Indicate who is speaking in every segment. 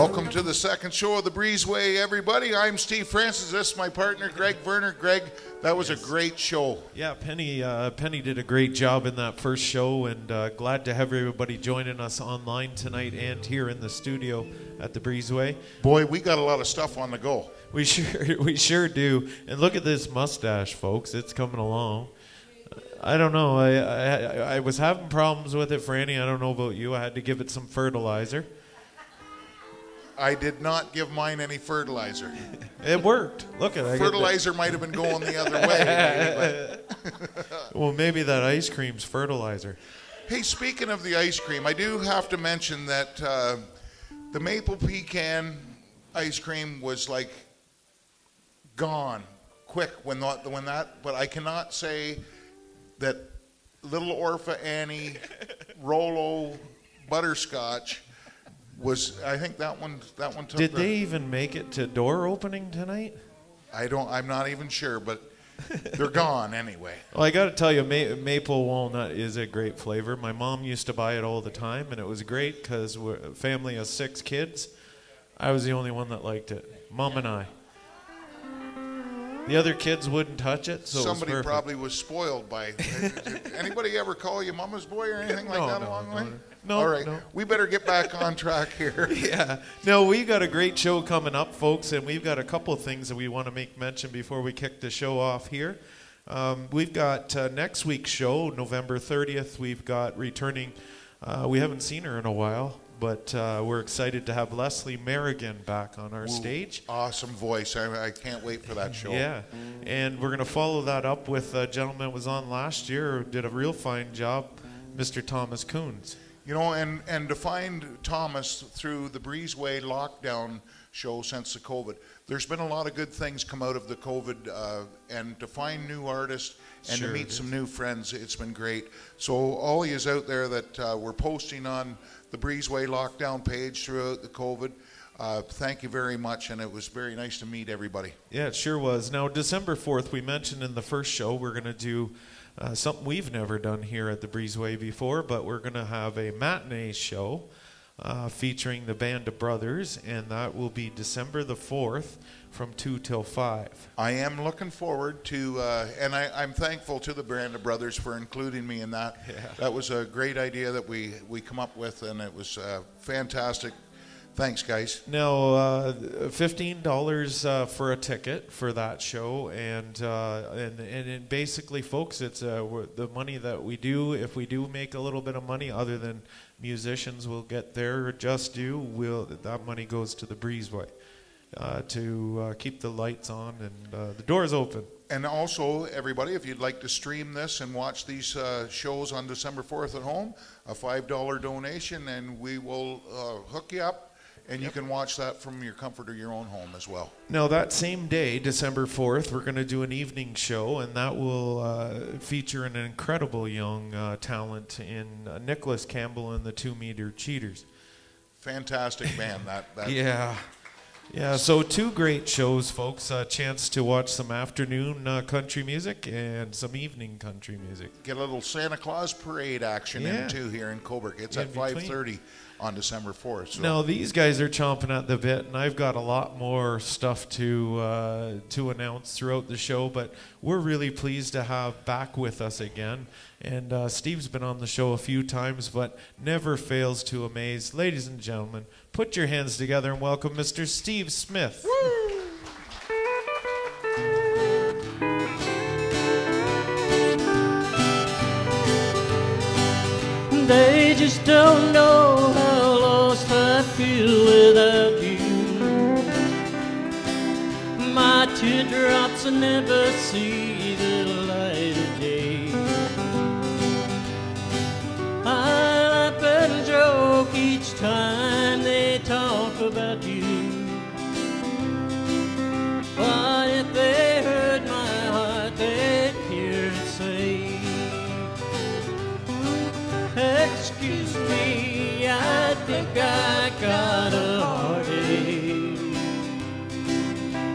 Speaker 1: Welcome to the second show of the Breezeway, everybody. I'm Steve Francis. This is my partner, Greg Werner. Greg, that was a great show.
Speaker 2: Yeah, Penny did a great job in that first show, and glad to have everybody joining us online tonight and here in the studio at the Breezeway.
Speaker 1: Boy, we got a lot of stuff on the go.
Speaker 2: We sure do. And look at this mustache, folks. It's coming along. I don't know. I was having problems with it, Franny. I don't know about you. I had to give it some fertilizer.
Speaker 1: I did not give mine any fertilizer.
Speaker 2: It worked. Look at it.
Speaker 1: Fertilizer might have been going the other way.
Speaker 2: Well, maybe that ice cream's fertilizer.
Speaker 1: Hey, speaking of the ice cream, I do have to mention that the maple pecan ice cream was like gone quick when that. But I cannot say that Little Orpha Annie Rolo butterscotch was. I think that one took.
Speaker 2: Did they even make it to door opening tonight?
Speaker 1: I'm not even sure, but they're gone anyway.
Speaker 2: Well, I got to tell you, maple walnut is a great flavor. My mom used to buy it all the time, and it was great because we're a family of 6 kids. I was the only one that liked it. Mom and I. The other kids wouldn't touch it, so
Speaker 1: somebody
Speaker 2: it was
Speaker 1: probably was spoiled by. Did anybody ever call you Mama's boy or anything like that along the way?
Speaker 2: No.
Speaker 1: All right,
Speaker 2: no.
Speaker 1: We better get back on track here.
Speaker 2: Yeah. No, we got a great show coming up, folks, and we've got a couple of things that we want to make mention before we kick the show off here. We've got next week's show, November 30th. We've got returning. We haven't seen her in a while, but we're excited to have Leslie Merrigan back on our stage.
Speaker 1: Awesome voice. I can't wait for that show.
Speaker 2: Yeah. And we're going to follow that up with a gentleman who was on last year who did a real fine job, Mr. Thomas Coons.
Speaker 1: You know, and to find Thomas through the Breezeway lockdown show since the COVID, there's been a lot of good things come out of the COVID, and to find new artists and to meet some new friends, it's been great. So all of yous out there that were posting on the Breezeway lockdown page throughout the COVID, thank you very much, and it was very nice to meet everybody.
Speaker 2: Yeah, it sure was. Now, December 4th, we mentioned in the first show, we're going to do something we've never done here at the Breezeway before, but we're going to have a matinee show featuring the Band of Brothers, and that will be December the 4th from 2 till 5.
Speaker 1: I am looking forward to, and I'm thankful to the Band of Brothers for including me in that.
Speaker 2: Yeah.
Speaker 1: That was a great idea that we come up with, and it was fantastic. Thanks, guys.
Speaker 2: Now, $15 for a ticket for that show, and basically, folks, it's the money that we do. If we do make a little bit of money, other than musicians will get their just due, that money goes to the Breezeway to keep the lights on and the doors open.
Speaker 1: And also, everybody, if you'd like to stream this and watch these shows on December 4th at home, a $5 donation, and we will hook you up. And you can watch that from your comfort of your own home as well.
Speaker 2: Now, that same day, December 4th, we're going to do an evening show, and that will feature an incredible young talent in Nicholas Campbell and the 2 Meter Cheaters.
Speaker 1: Fantastic band. That
Speaker 2: Yeah, so 2 great shows, folks. A chance to watch some afternoon country music and some evening country music.
Speaker 1: Get a little Santa Claus parade action in too here in Cobourg. It's at 5:30 on December 4th. So.
Speaker 2: Now, these guys are chomping at the bit, and I've got a lot more stuff to announce throughout the show, but we're really pleased to have back with us again. And Steve's been on the show a few times, but never fails to amaze. Ladies and gentlemen, put your hands together and welcome Mr. Steve Smith.
Speaker 1: Woo!
Speaker 3: They just don't know how lost I feel without you. My teardrops will never see the light of day. I laugh and joke each time they talk about you. But if they heard my heart, they'd hear it say, excuse me, I think I got a heartache.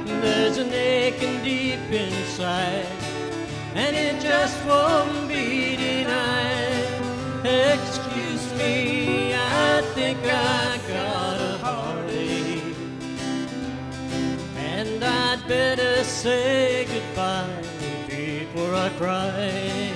Speaker 3: There's an aching deep inside, and it just won't be denied. Excuse me, I think I got a heartache. better say goodbye before I cry.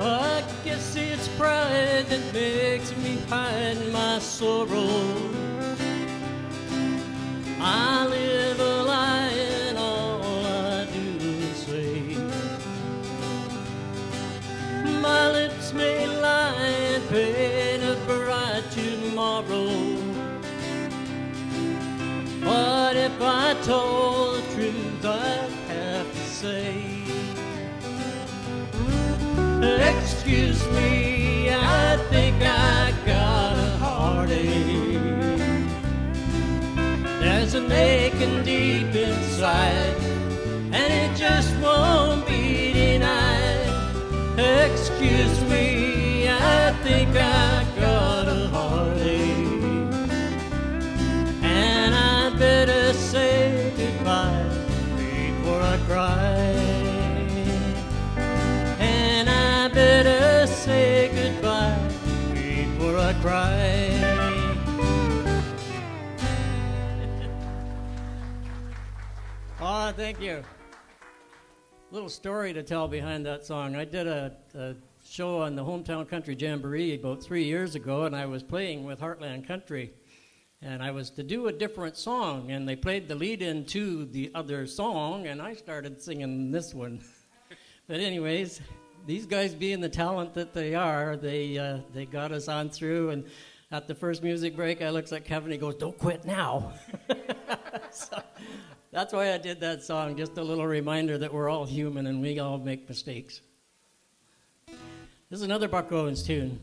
Speaker 3: I guess it's pride that makes me hide my sorrow. I live a lie and all I do is say. My lips may lie and paint a bright tomorrow, but if I told the truth I'd have to say, excuse me, I think I got a heartache. There's an aching deep inside, and it just won't be denied. Excuse me, I think I got a heartache, and I better say goodbye before I cry. Better say goodbye before I cry. Oh, thank you. Little story to tell behind that song. I did a show on the Hometown Country Jamboree about 3 years ago, and I was playing with Heartland Country. And I was to do a different song, and they played the lead into the other song, and I started singing this one. But anyways, these guys being the talent that they are, they got us on through, and at the first music break, I looks at Kevin, he goes, "Don't quit now." So that's why I did that song, just a little reminder that we're all human and we all make mistakes. This is another Buck Owens tune.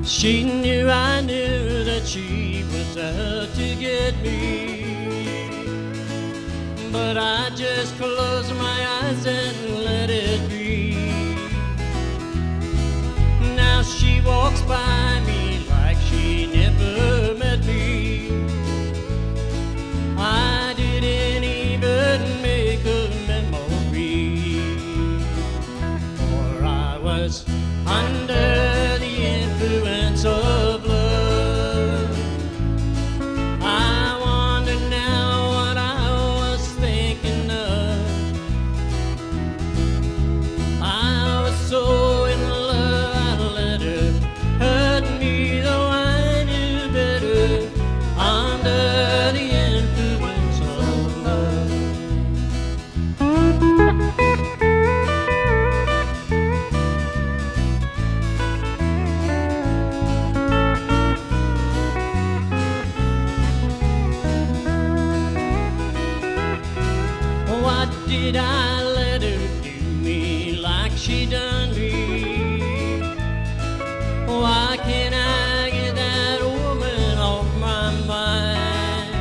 Speaker 3: She knew I knew that she was out to get me, but I just closed my eyes and let it be. Now she walks by me like she never met me. I didn't even make a memory, for I was under the influence of love. I wonder now what I was thinking of. I was so in love I let her hurt me, though I knew better, under the influence of love. Why did I let her do me like she done me? Why can't I get that woman off my mind?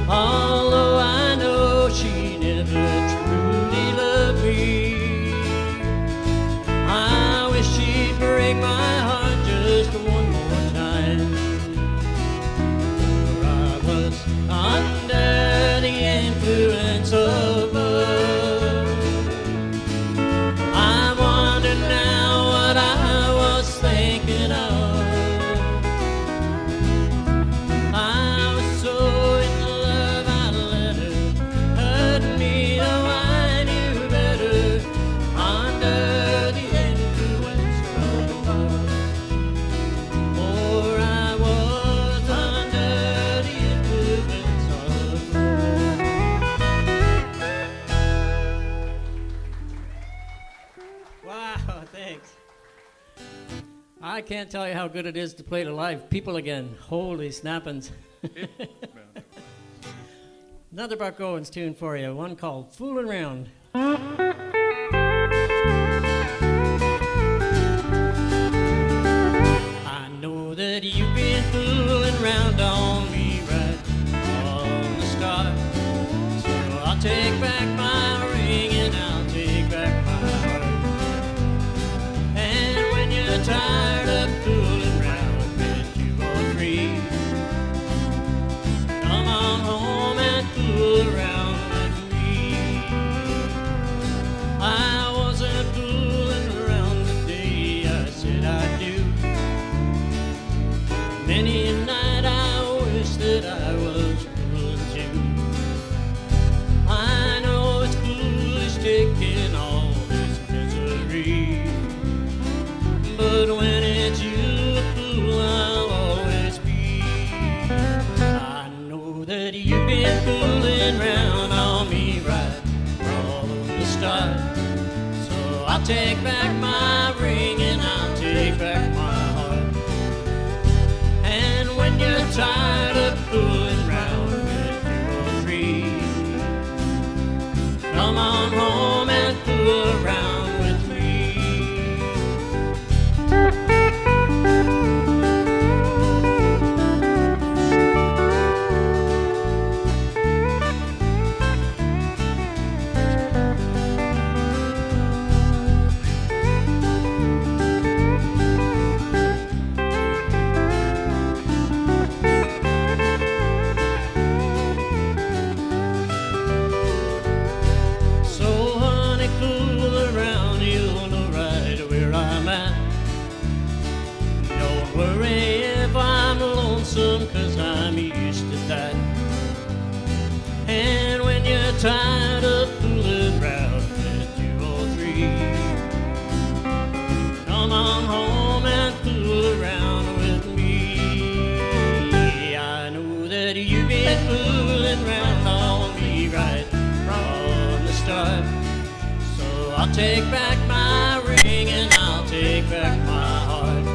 Speaker 3: Although I know she never truly loved me, I wish she'd break my heart just one more time. For I was under the influence of love. I wonder now what I was thinking of. I was so in love I let her hurt me, though I knew better, under the influence of love. For I was under the influence of love. Wow, thanks. I can't tell you how good it is to play to live people again. Holy snappins. Another Buck Owens tune for you, one called Foolin' Around. I'll take back my ring and I'll take back my heart. And when you're tired of fooling around with 2 or 3, come on home and fool around with me. Cause I'm used to that. And when you're tired of fooling around with 2 or 3, come on home and fool around with me. I know that you've been fooling around on me right from the start. So I'll take back my ring and I'll take back my heart.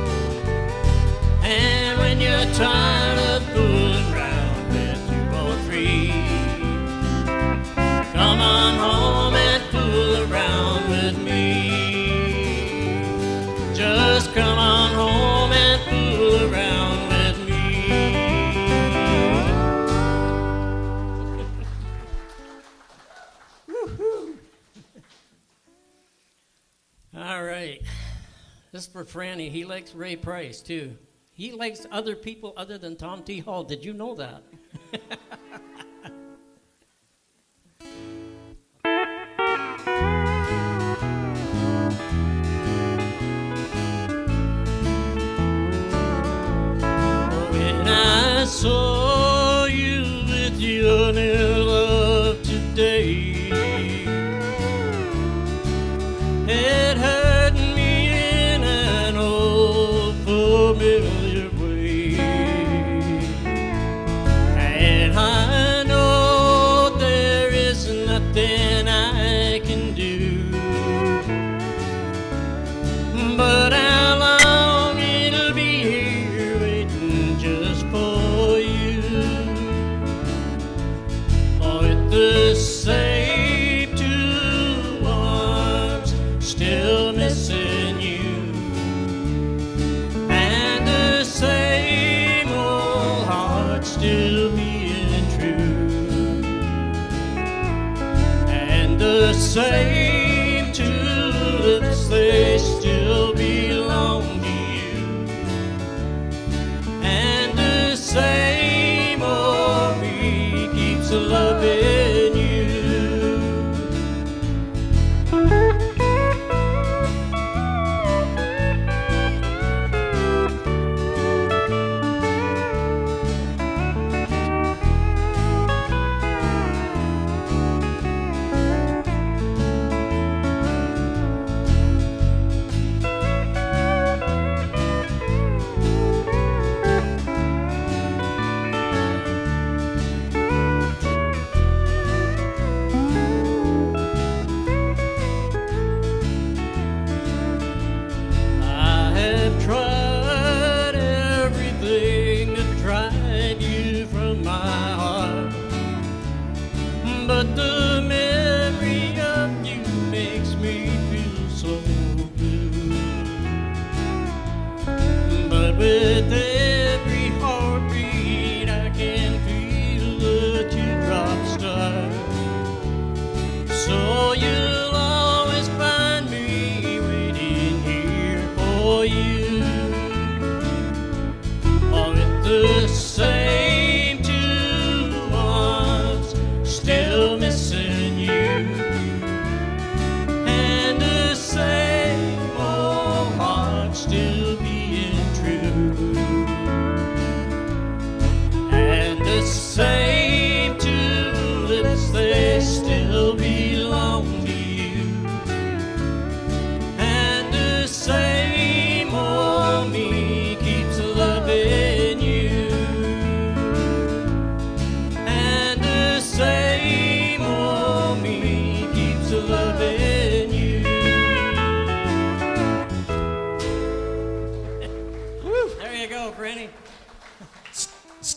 Speaker 3: And when you're tired of fooling around with 2 or 3, come on home and fool around with me. Just come on home and fool around with me. All right. This is for Franny. He likes Ray Price, too. He likes other people other than Tom T. Hall. Did you know that? When I saw you with your new love today, it hurt me in an old familiar way. And I know there is nothing I can do, but how long it'll be here waiting just for you. Oh, with the same 2 arms still missing you, and the same old heart still being true, and the same 2 lips, they still belong to you, and the same old me keeps loving you. I have tried everything to drive you from my heart, but the memory of you makes me feel so blue. But with every heartbeat I can feel the teardrops start. So you'll always find me waiting here for you. Oh, with the same 2 arms still missing you, and the same old heart still being true.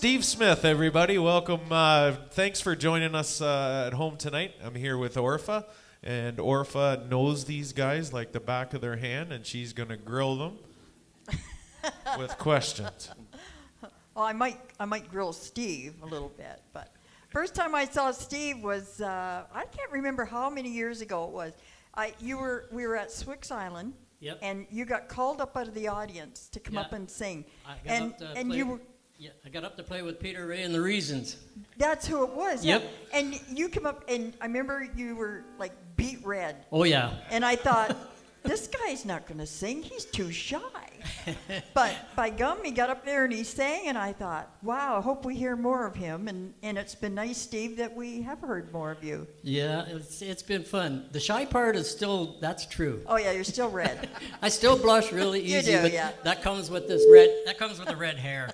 Speaker 2: Steve Smith, everybody. Welcome. Thanks for joining us at home tonight. I'm here with Orpha, and Orpha knows these guys like the back of their hand, and she's going to grill them with questions.
Speaker 4: Well, I might grill Steve a little bit, but first time I saw Steve was I can't remember how many years ago it was. We were at Swix Island,
Speaker 3: Yep.
Speaker 4: and you got called up out of the audience to come
Speaker 3: Yeah.
Speaker 4: up and sing,
Speaker 3: I got up to play, I got up to play with Peter Ray and the Reasons.
Speaker 4: that's who it was.
Speaker 3: Yep.
Speaker 4: Yeah. And you come up, and I remember you were like beet red,
Speaker 3: Oh yeah.
Speaker 4: and I thought, this guy's not going to sing. He's too shy. But by gum, he got up there and he sang, and I thought, wow, I hope we hear more of him. And it's been nice, Steve, that we have heard more of you.
Speaker 3: Yeah, it's been fun. The shy part is still, that's true.
Speaker 4: Oh, yeah, you're still red.
Speaker 3: I still blush really
Speaker 4: You
Speaker 3: easy,
Speaker 4: do,
Speaker 3: but
Speaker 4: yeah.
Speaker 3: that comes with this red. That comes with the red hair.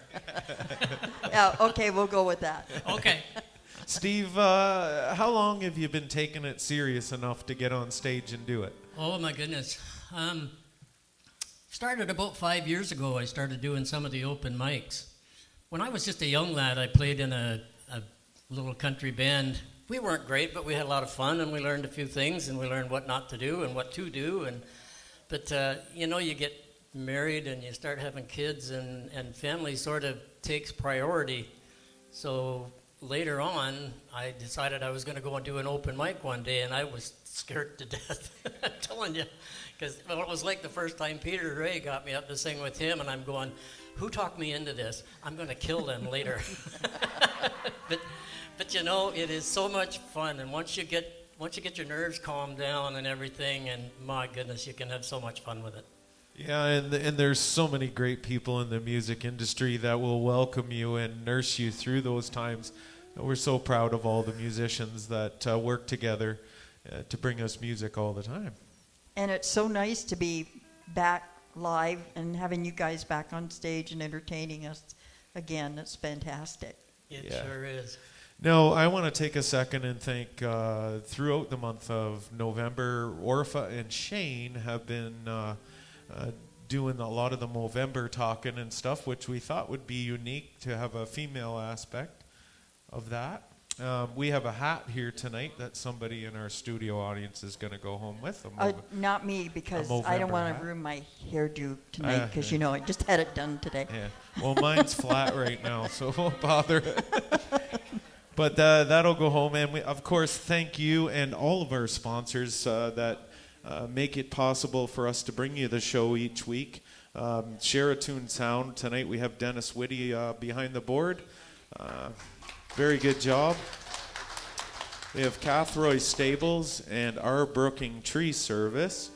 Speaker 4: Yeah, okay, we'll go with that.
Speaker 3: Okay.
Speaker 2: Steve, how long have you been taking it serious enough to get on stage and do it?
Speaker 3: Oh my goodness. Started about 5 years ago. I started doing some of the open mics. When I was just a young lad, I played in a little country band. We weren't great, but we had a lot of fun, and we learned a few things, and we learned what not to do and what to do. But you get married and you start having kids, and family sort of takes priority. So later on, I decided I was going to go and do an open mic one day, and I was scared to death. I'm telling you, because it was like the first time Peter Ray got me up to sing with him, and I'm going, who talked me into this? I'm going to kill them later. but it is so much fun, and once you get your nerves calmed down and everything, and my goodness, you can have so much fun with it.
Speaker 2: Yeah, and there's so many great people in the music industry that will welcome you and nurse you through those times. We're so proud of all the musicians that work together to bring us music all the time.
Speaker 4: And it's so nice to be back live and having you guys back on stage and entertaining us again. It's fantastic.
Speaker 3: It
Speaker 2: Yeah.
Speaker 3: sure is.
Speaker 2: Now, I want to take a second and thank, throughout the month of November, Orpha and Shane have been doing a lot of the Movember talking and stuff, which we thought would be unique to have a female aspect of that. We have a hat here tonight that somebody in our studio audience is going to go home with.
Speaker 4: Not me, because
Speaker 2: a
Speaker 4: I don't
Speaker 2: Movember
Speaker 4: want
Speaker 2: hat.
Speaker 4: to ruin my hairdo tonight, because I just had it done today.
Speaker 2: Yeah. Well, mine's flat right now, so it won't bother it. But that'll go home. And we, of course, thank you and all of our sponsors that make it possible for us to bring you the show each week. Share a Tune Sound. Tonight we have Dennis Whitty behind the board. Very good job. We have Cathroy Stables and Our Brooking Tree Service.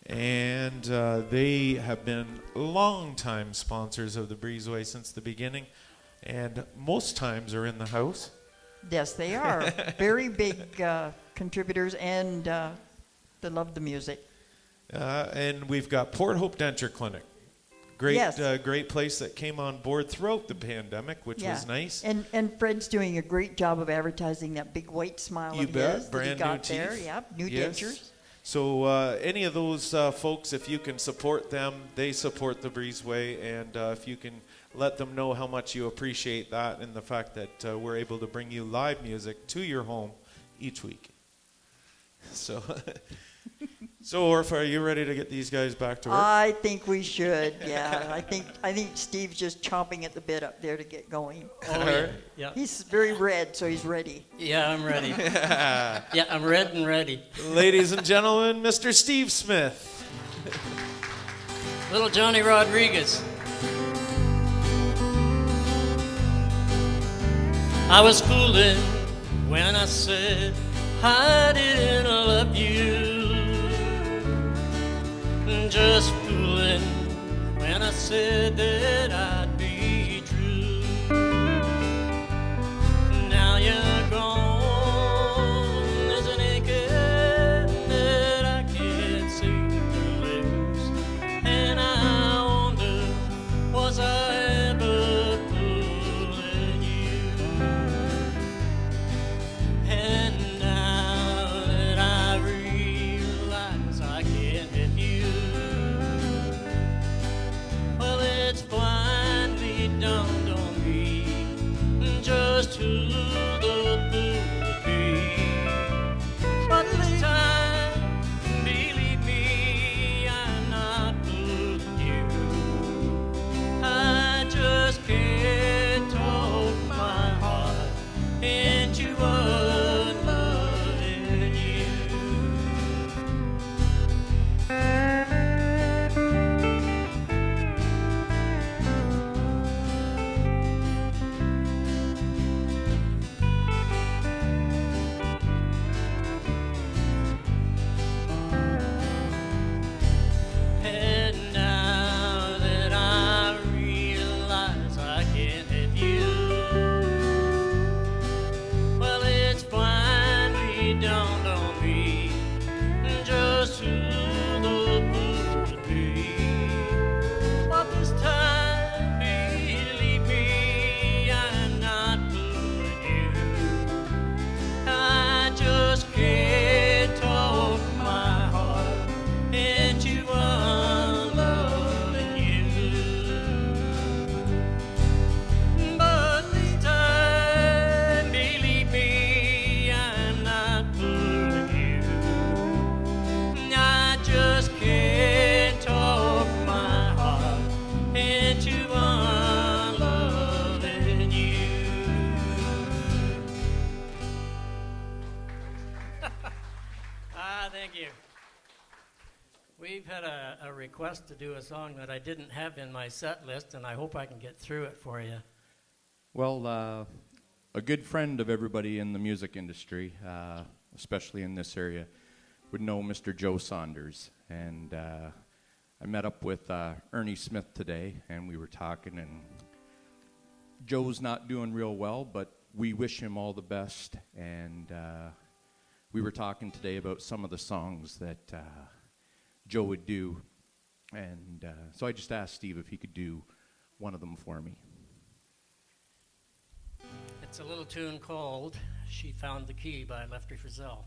Speaker 2: And they have been longtime sponsors of the Breezeway since the beginning. And most times are in the house.
Speaker 4: Yes, they are. Very big contributors, and they love the music.
Speaker 2: And we've got Port Hope Denture Clinic. Great,
Speaker 4: Yes.
Speaker 2: Great place that came on board throughout the pandemic, which was nice.
Speaker 4: And Fred's doing a great job of advertising that big white smile
Speaker 2: You
Speaker 4: of
Speaker 2: bet.
Speaker 4: his that
Speaker 2: Brand
Speaker 4: he
Speaker 2: new
Speaker 4: got there.
Speaker 2: teeth.
Speaker 4: Yep, new
Speaker 2: Yes.
Speaker 4: dentures.
Speaker 2: So any of those folks, if you can support them, they support the Breezeway, and if you can let them know how much you appreciate that and the fact that we're able to bring you live music to your home each week. So, Orpha, are you ready to get these guys back to work?
Speaker 4: I think we should. Yeah, I think Steve's just chomping at the bit up there to get going.
Speaker 3: Oh, yeah. Yeah.
Speaker 4: He's very red, so he's ready.
Speaker 3: Yeah, I'm ready. Yeah, I'm red and ready.
Speaker 2: Ladies and gentlemen, Mr. Steve Smith.
Speaker 3: Little Johnny Rodriguez. I was fooling when I said I didn't love you. Just fooling when I said that I'd be true. Now you're gone, there's an aching that I can't seem to lose. And I wonder, was I ever fooling you? And now that I realize I can't hit you, well, it's blind We've had a request to do a song that I didn't have in my set list, and I hope I can get through it for you.
Speaker 5: Well, a good friend of everybody in the music industry, especially in this area, would know Mr. Joe Saunders. And I met up with Ernie Smith today, and we were talking, and Joe's not doing real well, but we wish him all the best. And we were talking today about some of the songs that Joe would do. And so I just asked Steve if he could do one of them for me.
Speaker 3: It's a little tune called She Found the Key by Lefty Frizzell.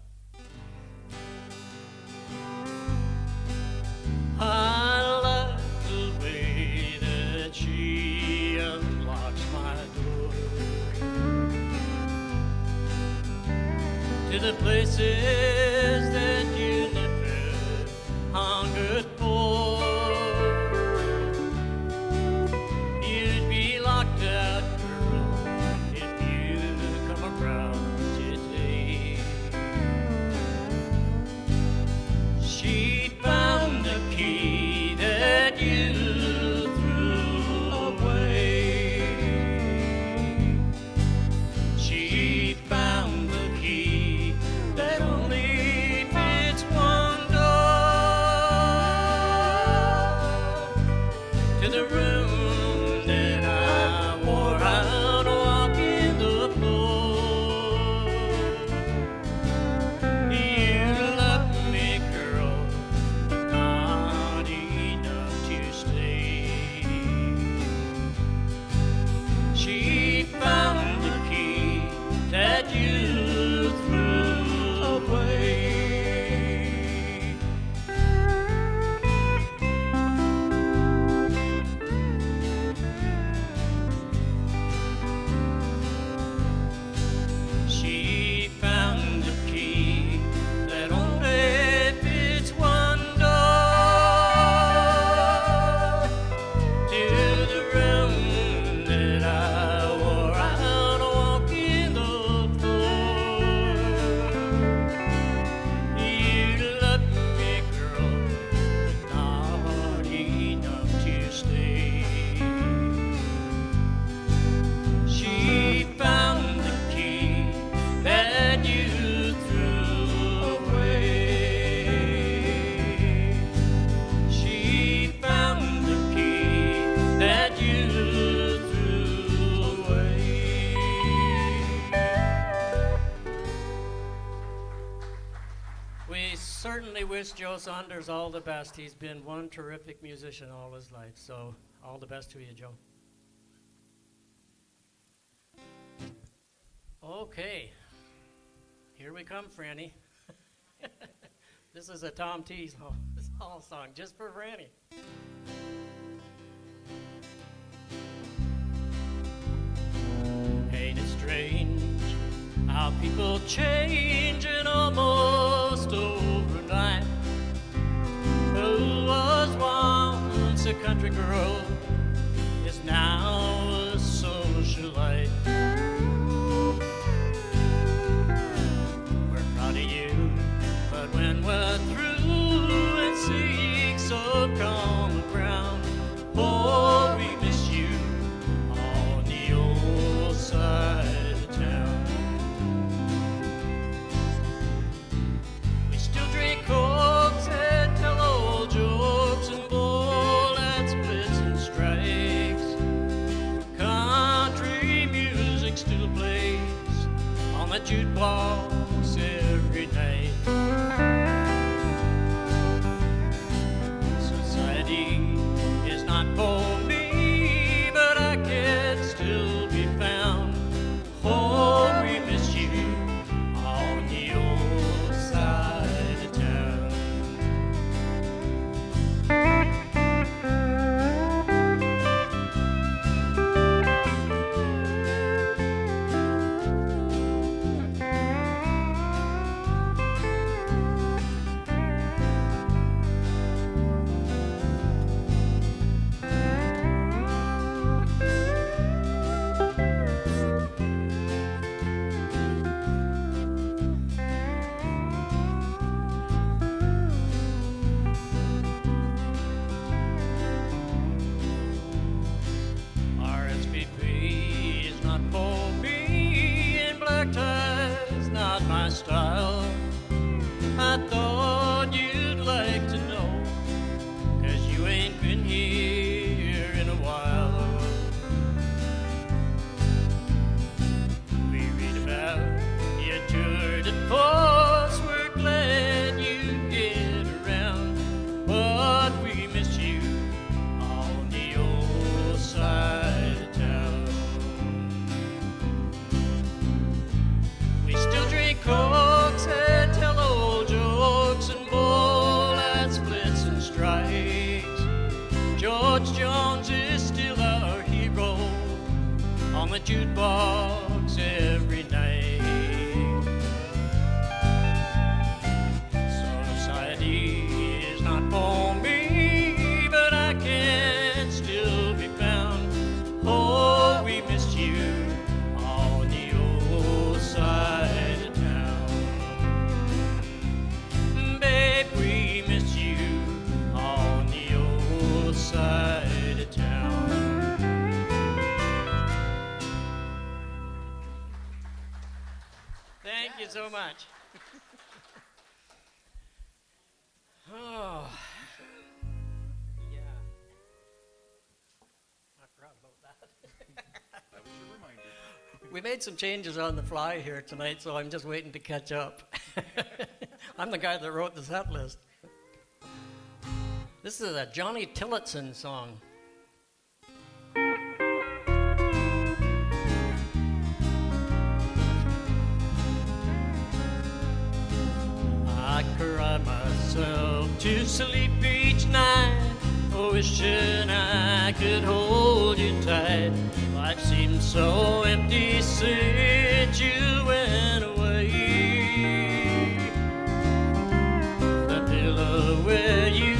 Speaker 3: I love the way that she unlocks my door to the places that you never hungered for. You'd be locked out, girl, if you come around today. She found the key that you threw away. She found the key that only fits one door to the room that I wore out walking the floor. You love me, girl, but not enough to stay. She found the key that you threw away. She found the key that only fits one door to the room that I wore out walking the floor. You love me, girl, but not enough to stay. She found the key that you threw away. She found the key that you threw away. We certainly wish Joe Saunders all the best. He's been one terrific musician all his life, so all the best to you, Joe. Okay, here we come, Franny. This is a Tom T. song just for Franny. Ain't it strange how people change in almost overnight? Who was once a country girl is now a socialite. We're proud of you, but when we're through and seek some common ground, oh, we miss you on the old side of town. We still drink cokes and tell old jokes and bowl at splits and straws. my style. I thought you'd like to know, 'cause you ain't been here in a while. We read about your tour de force. We're glad you get around, but we miss you on the old side of town. We still drink cokes and tell old jokes and bowl at splits and strikes. George Jones is still our hero on the jukebox every night. Society is not for me, but I can still be found. Oh, we missed you on the old side of town. Babe, we miss you on the old side of town. Thank you so much. Oh, yeah. I forgot about that.
Speaker 1: That was a reminder.
Speaker 3: We made some changes on the fly here tonight, so I'm just waiting to catch up. I'm the guy that wrote the set list. This is a Johnny Tillotson song. I cry myself to sleep each night, wishing I could hold you tight. Life seems so empty since you went away. The pillow where you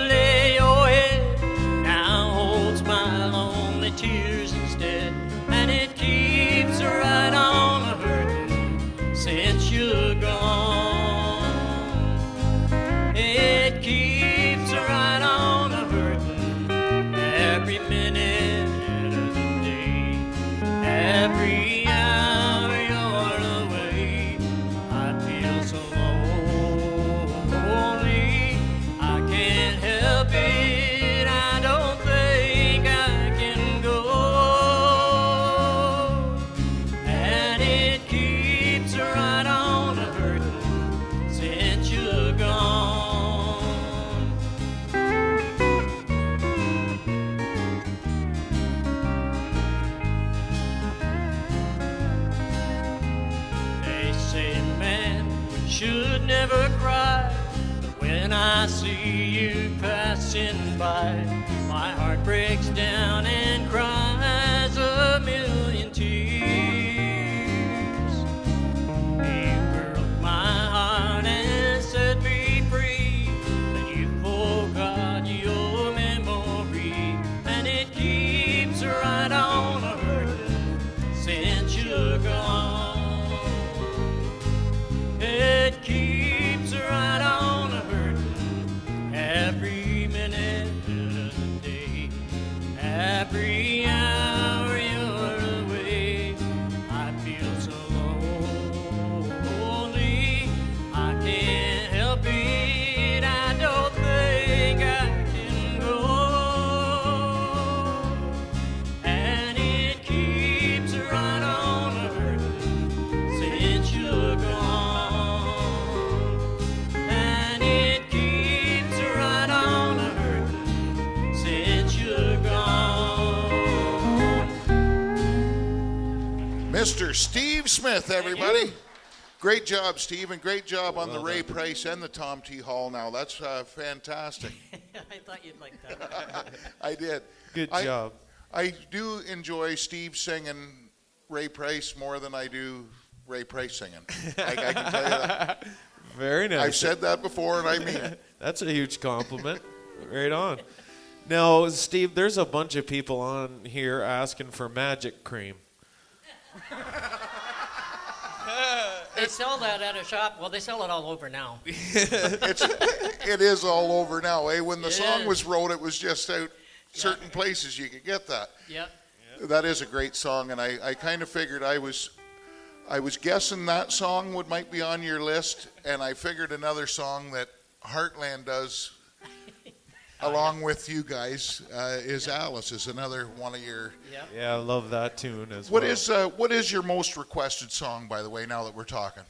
Speaker 3: lay your head now holds my lonely tears instead, and it keeps right on hurting since you're gone. It keeps right on hurting every minute of the day, every hour you're away. I feel so lonely, I can't help it. I don't think I can go, and it keeps right on hurting since you're gone. They say a man should never cry, but when I see you passing by, my heart breaks down and cries a million tears. You broke my heart and set me free, but you forgot your memory, and it keeps right on hurting since you're gone. It keeps right on hurting every minute of the day, every hour you're away. I feel so lonely, I can't help it. I don't think I can go, and it keeps right on hurting since you're gone, and it keeps right on hurting since you're gone.
Speaker 1: Mr. Steve Smith, everybody. Great job, Steve, and great job on the Ray Price and the Tom T. Hall now. That's fantastic.
Speaker 3: I thought you'd like that.
Speaker 1: I did.
Speaker 2: Good
Speaker 1: I-
Speaker 2: job.
Speaker 1: I do enjoy Steve singing Ray Price more than I do Ray Price singing. I can tell you that.
Speaker 2: Very nice.
Speaker 1: I've said that before, and I mean it.
Speaker 2: That's a huge compliment. Right on. Now, Steve, there's a bunch of people on here asking for magic cream.
Speaker 3: They sell that at a shop. Well, they sell it all over now.
Speaker 1: It is all over now. When the
Speaker 3: It
Speaker 1: song
Speaker 3: is.
Speaker 1: was wrote, it was just out certain places you could get that.
Speaker 3: Yep.
Speaker 1: That is a great song, and I kind of figured I was I was guessing that song might be on your list, and I figured another song that Heartland does along with you guys is Alice, is another one of your...
Speaker 3: Yep.
Speaker 2: Yeah, I love that tune as well.
Speaker 1: What is your most requested song, by the way, now that we're talking?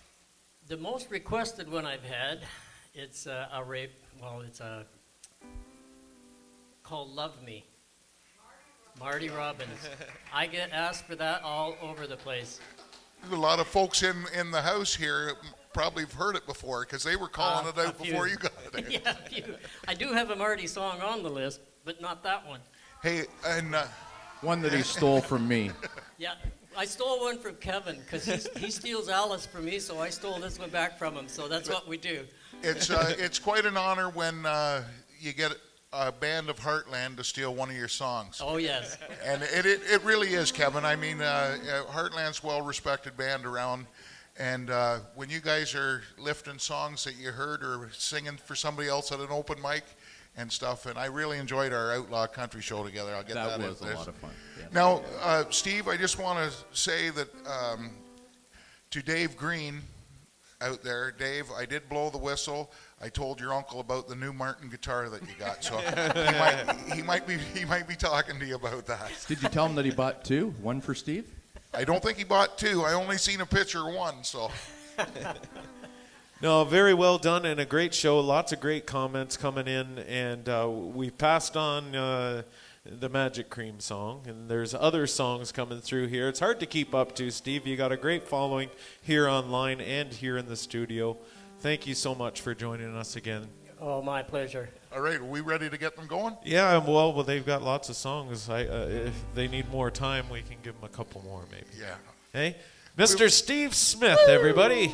Speaker 3: The most requested one I've had, it's called Love Me. Marty Robbins. I get asked for that all over the place.
Speaker 1: A lot of folks in the house here probably have heard it before because they were calling it out before you got it.
Speaker 3: Yeah, a few. I do have a Marty song on the list, but not that one.
Speaker 1: Hey, and
Speaker 5: One that he stole from me.
Speaker 3: Yeah, I stole one from Kevin because he steals Alice from me, so I stole this one back from him. So that's what we do.
Speaker 1: it's quite an honor when you get a band of Heartland to steal one of your songs.
Speaker 3: Oh yes.
Speaker 1: And it really is, Kevin. I mean, Heartland's well-respected band around, and when you guys are lifting songs that you heard or singing for somebody else at an open mic and stuff, and I really enjoyed our Outlaw Country show together. I'll get that,
Speaker 5: That was
Speaker 1: in
Speaker 5: a
Speaker 1: there.
Speaker 5: lot of fun. Yeah.
Speaker 1: Now, Steve, I just want to say that to Dave Green out there, Dave, I did blow the whistle. I told your uncle about the new Martin guitar that you got, so he might be talking to you about that.
Speaker 5: Did you tell him that he bought two? One for Steve?
Speaker 1: I don't think he bought two. I only seen a picture of one, so.
Speaker 2: No, very well done and a great show. Lots of great comments coming in, and we passed on the Magic Cream song, and there's other songs coming through here. It's hard to keep up to, Steve. You got a great following here online and here in the studio. Thank you so much for joining us again.
Speaker 3: Oh, my pleasure.
Speaker 1: All right, are we ready to get them going?
Speaker 2: Yeah, well, they've got lots of songs. If they need more time, we can give them a couple more, maybe.
Speaker 1: Yeah.
Speaker 2: Hey, Mr. Steve Smith, everybody.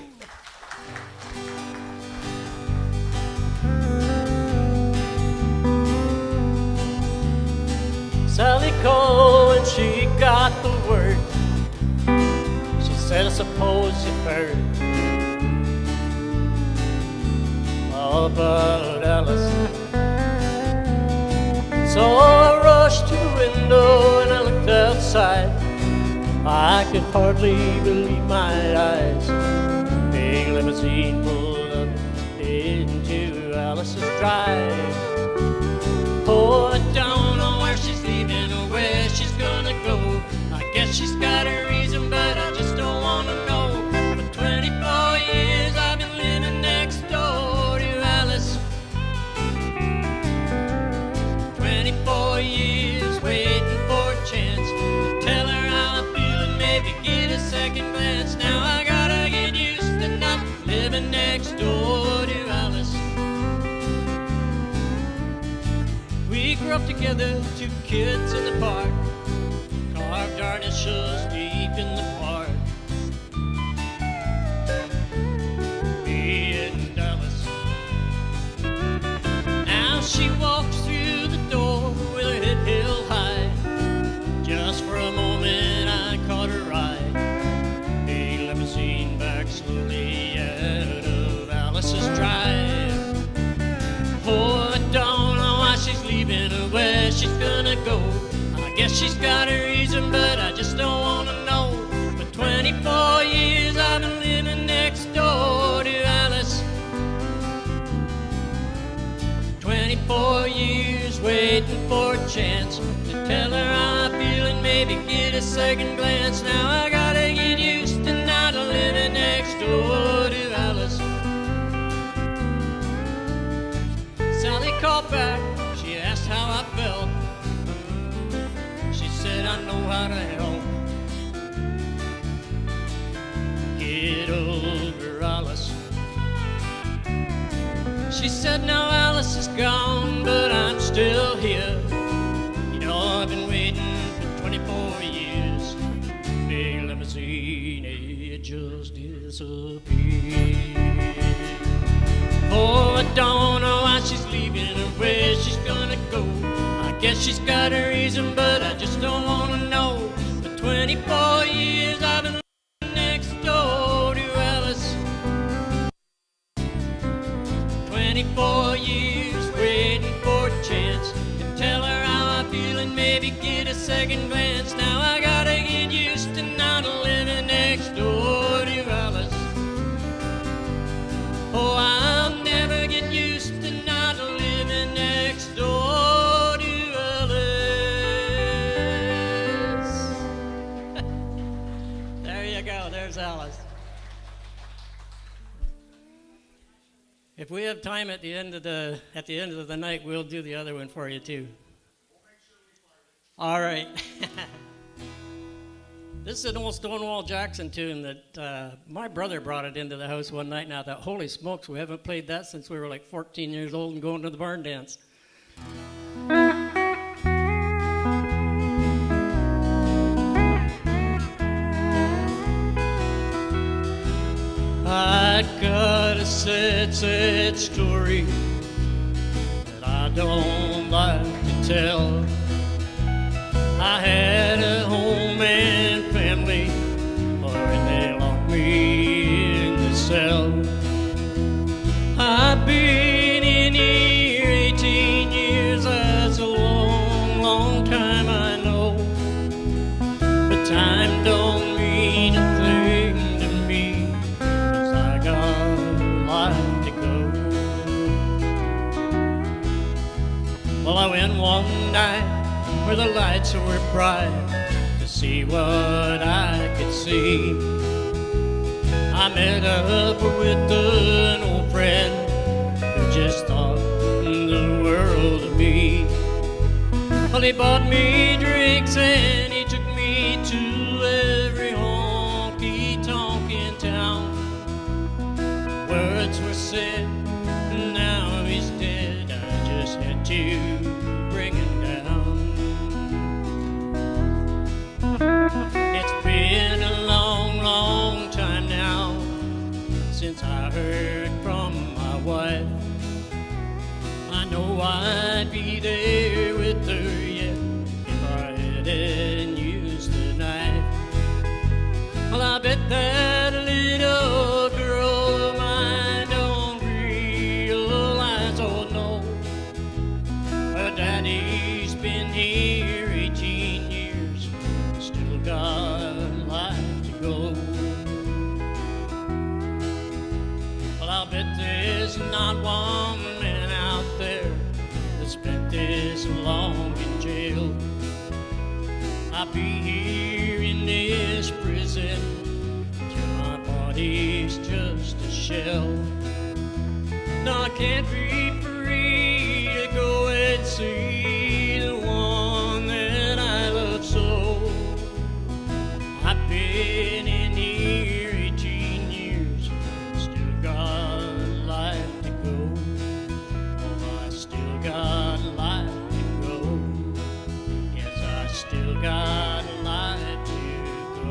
Speaker 3: Sally called and she got the word. She said, I suppose you've heard all about Alice. So I rushed to the window and I looked outside. I could hardly believe my eyes. Big limousine pulled up into Alice's drive. Oh, I don't know where she's leaving or where she's gonna go. I guess she's got a reason, but I just don't wanna know. For 24 years I've been living next door to Alice. 24 years waiting for a chance to tell her how I feel and maybe get a second glance. Now I gotta get used to not living next door to Alice. We grew up together, two kids in the park, carved our initials deep in the park. Me and Alice. Now she walks through the door with her head held high. Just for a moment I caught her eye. Big limousine backed slowly out of Alice's drive. Oh, I don't know why she's leaving or where she's gonna go. I guess she's got a reason, but I just don't wanna know. For 24 years I've been living next door to Alice. 24 years waiting for a chance to tell her how I feel and maybe get a second glance. Now I gotta get used to not living next door to Alice. Sally called back, she asked how I felt. She said, I know how to help. Get over Alice. She said, now Alice is gone, but I'm still here. You know, I've been waiting for 24 years. Big limousine, it just disappeared. Oh, I don't know why she's leaving or where she's gonna go. I guess she's got a reason, but I just don't wanna know. For 24 years I've been living next door to Alice. 24 years waiting for a chance to tell her how I feel and maybe get a second glance. Now I gotta get used to not living next door If we have time at the end of the night, we'll do the other one for you too. All right. This is an old Stonewall Jackson tune that my brother brought it into the house one night, and I thought, holy smokes, we haven't played that since we were like 14 years old and going to the barn dance. I got a sad story that I don't like to tell. I had a home and family, and they locked me in the cell. I've been in here 18 years, that's a long, long time, I know. But time don't mean a thing to me, 'cause I got a life to go. Well, I went one night where the lights were bright to see what I could see. I met up with an old friend who just thought the world of me. Well, he bought me drinks and he took me to every honky-tonk in town. Words were said, now he's dead, I just had to bring him down. It's been a long, long time now since I heard from my wife. I know I'd be there with her yet if I hadn't used the knife. Well, I bet that little girl of mine don't realize, oh no, her daddy's been here 18 years, still got a life to go. Well, I'll bet there's not one man out there that spent this long in jail. I'll be here in this prison till my body's just a shell. No, I can't be free to go and see the one that I love so. I've been in here 18 years, still got life to go. Oh, I still got life to go. Yes, I still got life to go.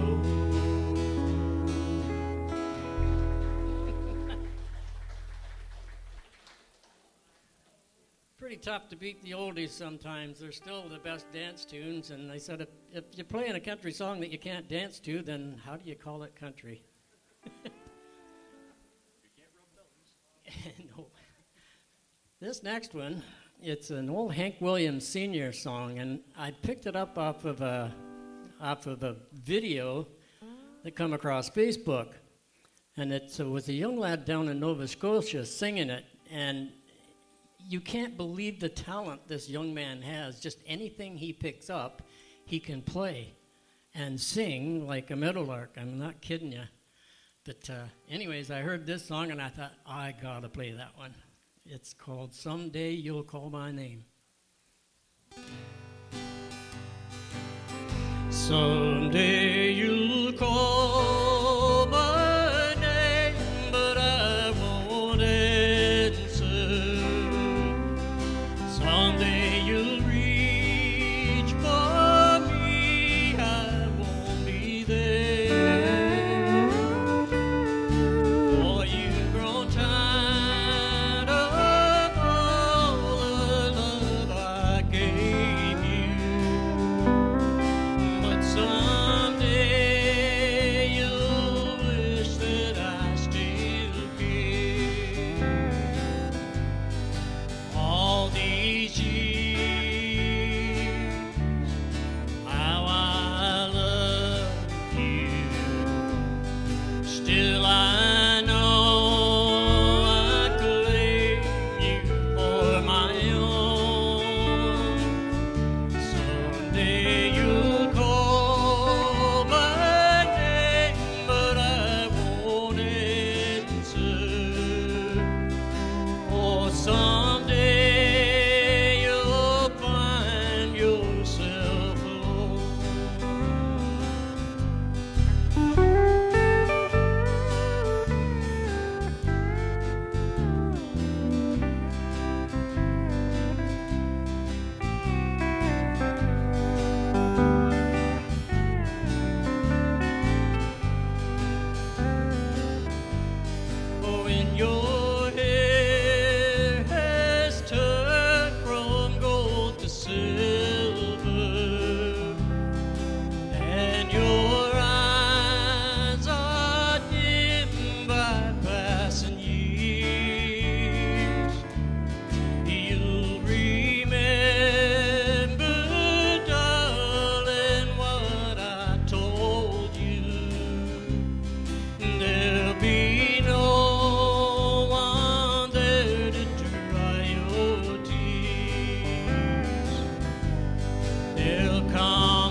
Speaker 3: Pretty tough to beat the oldies sometimes. They're still the best dance tunes, and they said if you're playing a country song that you can't dance to, then how do you call it country? No. This next one, it's an old Hank Williams Sr. song, and I picked it up off of a video that come across Facebook, and it was a young lad down in Nova Scotia singing it, and you can't believe the talent this young man has. Just anything he picks up, he can play and sing like a meadowlark. I'm not kidding you. But anyways, I heard this song and I thought, I gotta play that one. It's called Someday You'll Call My Name. Someday you'll call my name, but I won't answer. Someday you'll reach for me, I won't be there. For you've grown tired of all the love I gave you. But someday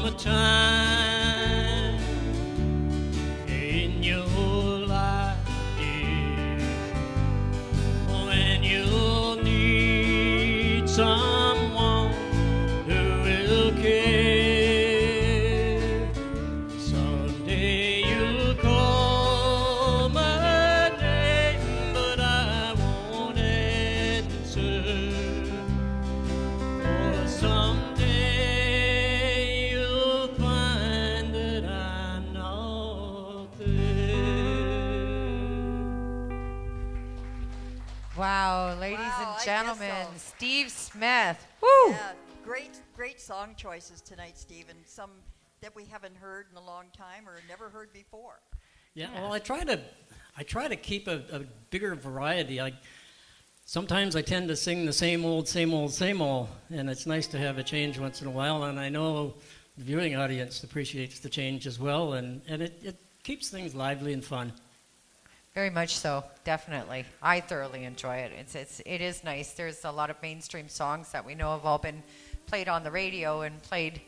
Speaker 3: a time in your life, dear, when you'll need someone who will care. Someday you'll call my name, but I won't answer. Or someday you'll find that I'm not there.
Speaker 6: Wow, ladies
Speaker 4: Wow, I
Speaker 6: and
Speaker 4: guess
Speaker 6: gentlemen,
Speaker 4: so.
Speaker 6: Steve Smith. Woo!
Speaker 4: Yeah, great song choices tonight, Stephen. Some that we haven't heard in a long time or never heard before.
Speaker 3: Yeah, well, I try to keep a bigger variety. Sometimes I tend to sing the same old, and it's nice to have a change once in a while. And I know the viewing audience appreciates the change as well, and it keeps things lively and fun.
Speaker 6: Very much so, definitely. I thoroughly enjoy it. It is nice. There's a lot of mainstream songs that we know have all been played on the radio and played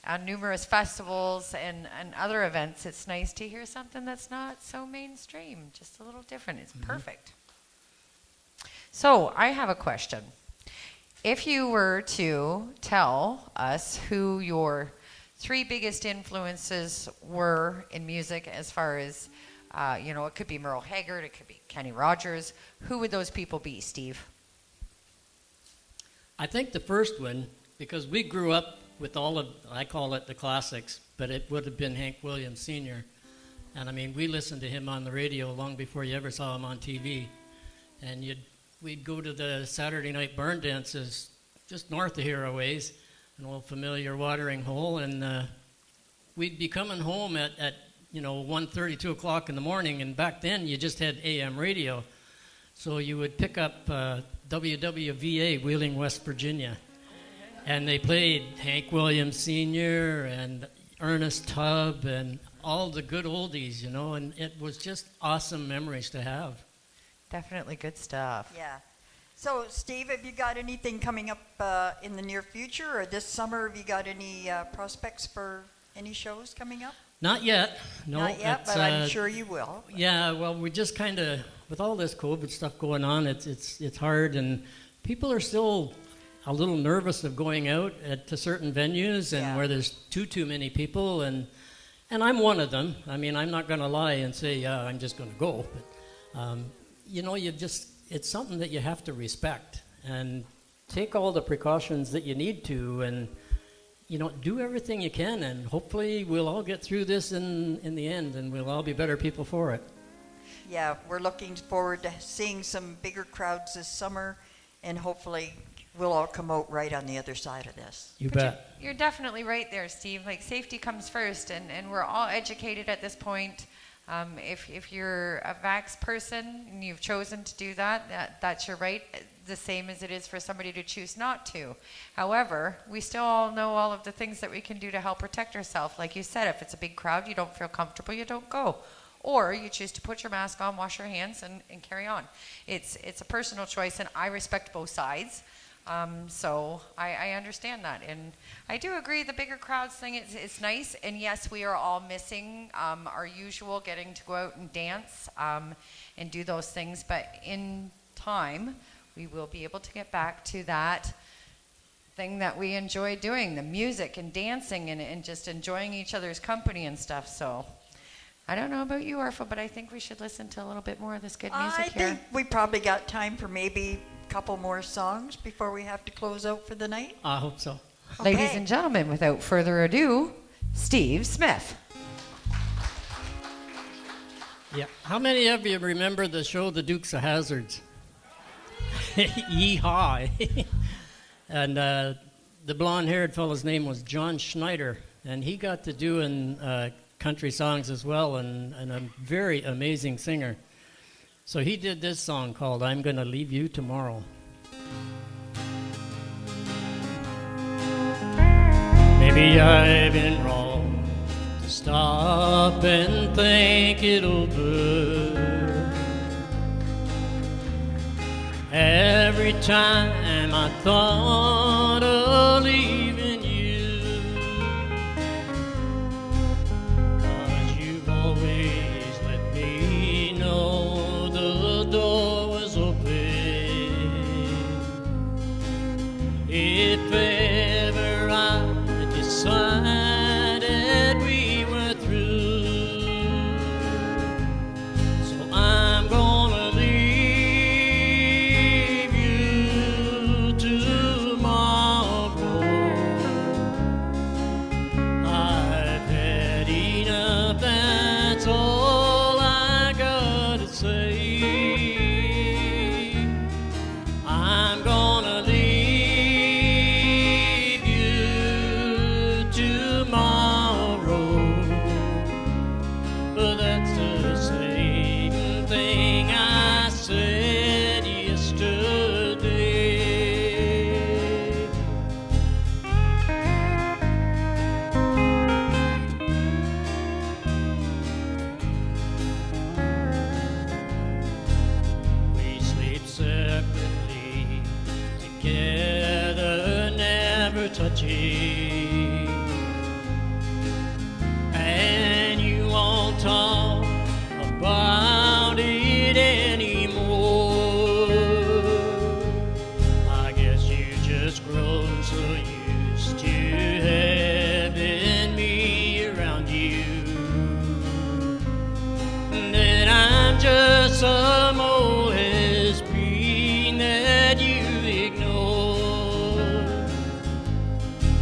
Speaker 6: on numerous festivals and other events. It's nice to hear something that's not so mainstream, just a little different. It's perfect. So I have a question. If you were to tell us who your 3 biggest influences were in music, as far as, it could be Merle Haggard, it could be Kenny Rogers, who would those people be, Steve?
Speaker 3: I think the first one, because we grew up with all of, I call it the classics, but it would have been Hank Williams Sr. And I mean, we listened to him on the radio long before you ever saw him on TV. And we'd go to the Saturday night burn dances just north of here a ways, an old familiar watering hole, and we'd be coming home at 1:30, 2 o'clock in the morning, and back then you just had AM radio. So you would pick up WWVA, Wheeling, West Virginia, and they played Hank Williams Sr. and Ernest Tubb and all the good oldies, and it was just awesome memories to have.
Speaker 6: Definitely good stuff.
Speaker 4: Yeah. So, Steve, have you got anything coming up in the near future, or this summer? Have you got any prospects for any shows coming up?
Speaker 3: Not yet. No,
Speaker 4: Not yet, but I'm sure you will.
Speaker 3: Yeah, well, we just kind of, with all this COVID stuff going on, it's hard, and people are still a little nervous of going out to certain venues and where there's too many people, and I'm one of them. I mean, I'm not going to lie and say, yeah, I'm just going to go. But, it's something that you have to respect and take all the precautions that you need to, and, do everything you can, and hopefully we'll all get through this in the end, and we'll all be better people for it.
Speaker 4: Yeah, we're looking forward to seeing some bigger crowds this summer, and hopefully we'll all come out right on the other side of this.
Speaker 3: You bet.
Speaker 6: You're definitely right there, Steve. Like, safety comes first, and we're all educated at this point. If you're a vax person and you've chosen to do that's your right, the same as it is for somebody to choose not to. However, we still all know all of the things that we can do to help protect ourselves. Like you said, if it's a big crowd, you don't feel comfortable, you don't go. Or you choose to put your mask on, wash your hands, and carry on. It's a personal choice, and I respect both sides. So I understand that, and I do agree the bigger crowds thing it's nice, and yes, we are all missing our usual getting to go out and dance and do those things, but in time we will be able to get back to that thing that we enjoy doing, the music and dancing and just enjoying each other's company and stuff. So I don't know about you, Arfa, but I think we should listen to a little bit more of this good music
Speaker 4: I
Speaker 6: here.
Speaker 4: think we probably got time for maybe couple more songs before we have to close out for the night.
Speaker 3: I hope so.
Speaker 6: Ladies
Speaker 4: Okay.
Speaker 6: and gentlemen, without further ado, Steve Smith.
Speaker 3: Yeah. How many of you remember the show The Dukes of Hazzards? Yeehaw. And the blonde-haired fellow's name was John Schneider, and he got to doing country songs as well, and a very amazing singer. So he did this song called I'm Gonna Leave You Tomorrow. Maybe I've been wrong to stop and think it over. Every time I thought of leaving you, if ever I decided we were through. So I'm gonna leave you tomorrow. I've had enough, that's all I gotta say. I'm gonna leave you tomorrow, but that's the same thing I said yesterday. We sleep separately, together, never touching. And you won't talk about it anymore. I guess you just grown so used to having me around you. That I'm just some old has-been that you ignore.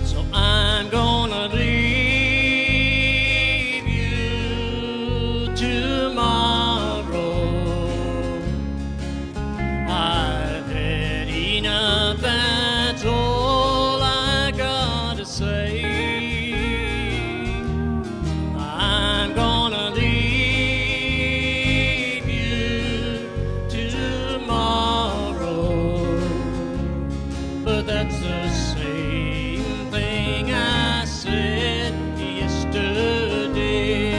Speaker 3: So I'm gonna leave you tomorrow. I've had enough, that's all I gotta say. I'm gonna leave you tomorrow, but that's the same thing I said yesterday.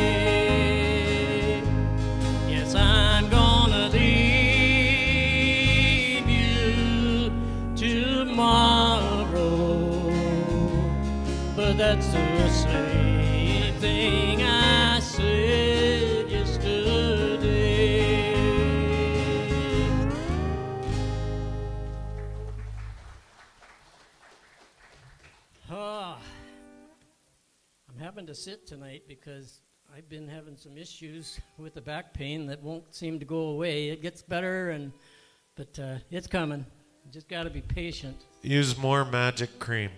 Speaker 3: Yes, I'm gonna leave you tomorrow, but that's the same thing I said yesterday. I'm having to sit tonight because I've been having some issues with the back pain that won't seem to go away. It gets better, but it's coming. You just got to be patient.
Speaker 2: Use more magic cream.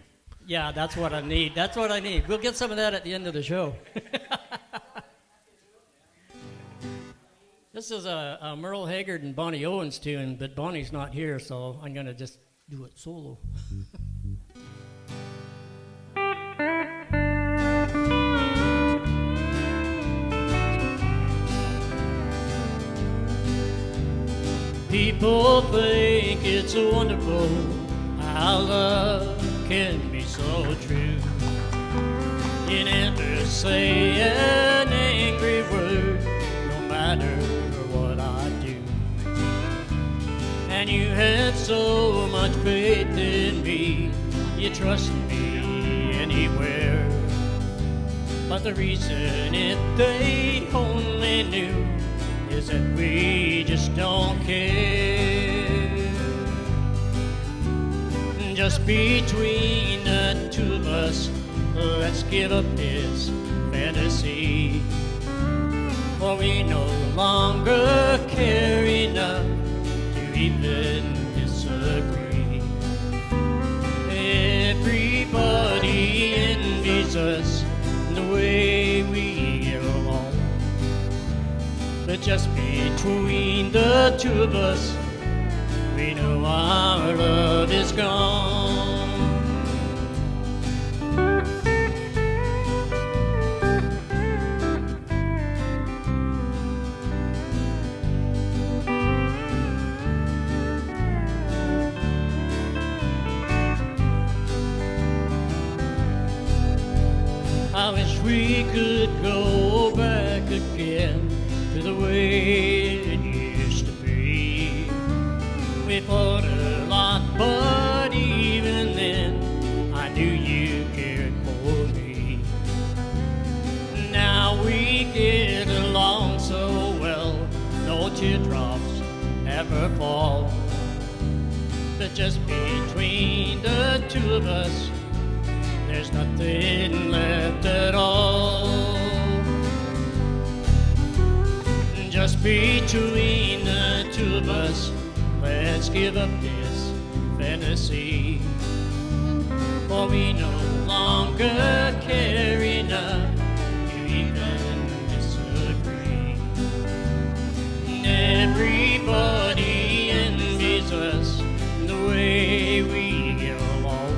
Speaker 3: Yeah, that's what I need. That's what I need. We'll get some of that at the end of the show. This is a Merle Haggard and Bonnie Owens tune, but Bonnie's not here, so I'm going to just do it solo. People think it's wonderful how love can be so true. You never say an angry word, no matter what I do. And you had so much faith in me, you trust me anywhere. But the reason if they only knew is that we just don't care. Just between the two of us, let's give up this fantasy. For we no longer care enough to even disagree. Everybody envies us the way we get along. But just between the two of us, we know our love is gone. I wish we could go back again to the way it used to be. We fought a lot, but even then I knew you cared for me. Now we get along so well, no teardrops ever fall. But just between the two of us, there's nothing left at all. Just between the two of us, let's give up this fantasy. For we no longer care enough to even disagree. Everybody envies us the way we get along.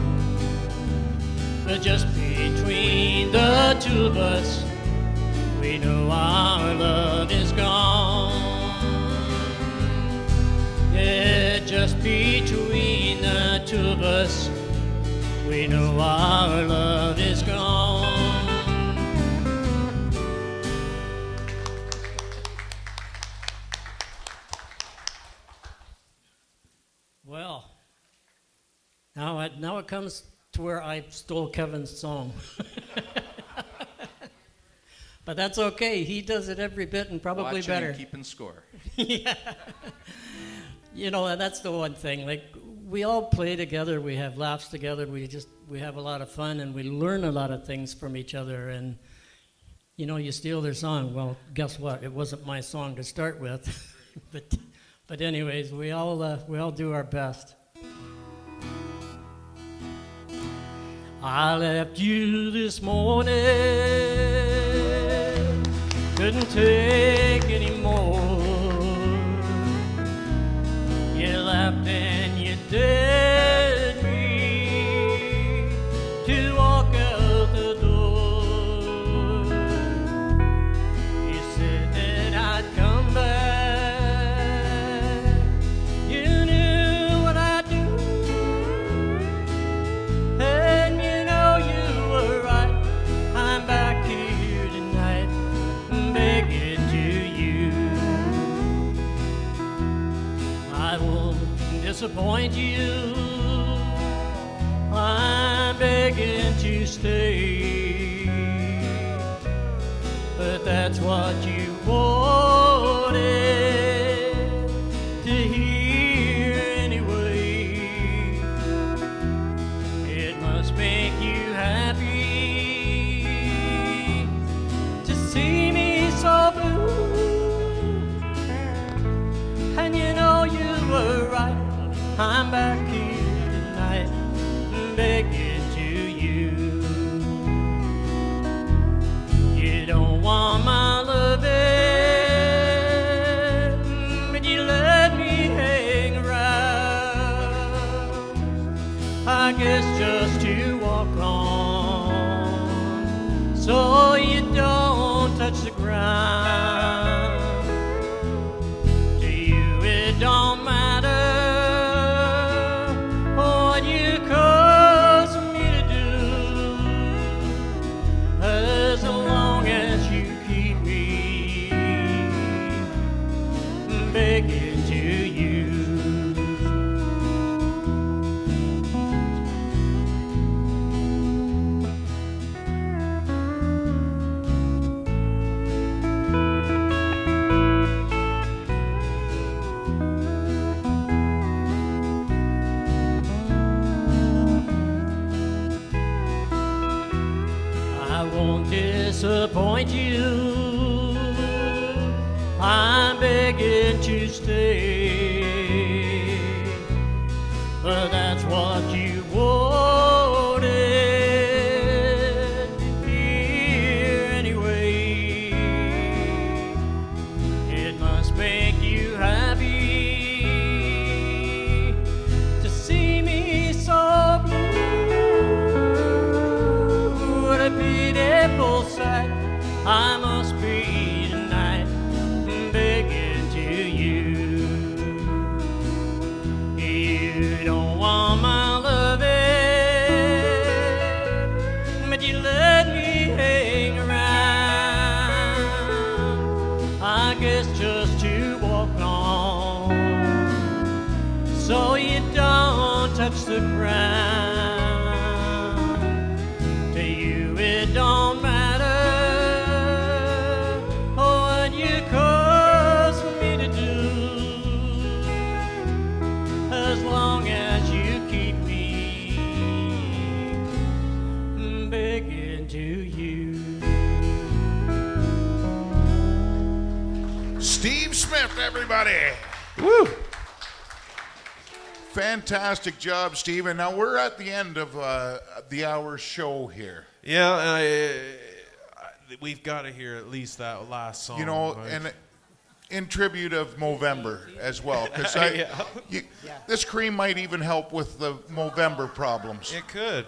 Speaker 3: But just between the two of us, we know our love is gone. Yeah, just between the two of us, we know our love is gone. Well, now it comes to where I stole Kevin's song. But that's okay. He does it every bit and probably
Speaker 5: Watching
Speaker 3: better.
Speaker 5: and keeping score.
Speaker 3: Yeah. You know, and that's the one thing. Like, we all play together. We have laughs together. We have a lot of fun, and we learn a lot of things from each other. And, you know, you steal their song. Well, guess what? It wasn't my song to start with. But anyways, we all do our best. I left you this morning, couldn't take any more. You laughed and you dared me to walk out the door. You said that I'd come back. You knew what I'd do, and you know you were right. I'm back here tonight, begging to you. I won't disappoint you. I'm begging to stay, but that's what you wanted to hear anyway. It must make you happy to see me so blue, and you know you were right. I'm back here tonight, begging to you. You don't want my loving, but you let me hang around. I guess just to walk on, so you don't touch the ground. To you it don't matter what you cause me to do, as long as you keep me begging to you. I won't disappoint you. I'm begging to stay, but that's what you wanted here anyway. It must make you happy to see me so blue. What a pitiful sight I must be tonight, begging to you. You don't want my loving, but you let me hang around. I guess just to walk on, so you don't touch the ground. To you it don't matter what you cause me to do, as long as
Speaker 1: Steve Smith, everybody.
Speaker 2: Woo!
Speaker 1: Fantastic job, Steve. And now we're at the end of the hour show here.
Speaker 2: Yeah, we've got to hear at least that last song.
Speaker 1: You know, and in tribute of Movember as well, because this cream might even help with the Movember problems.
Speaker 2: It could.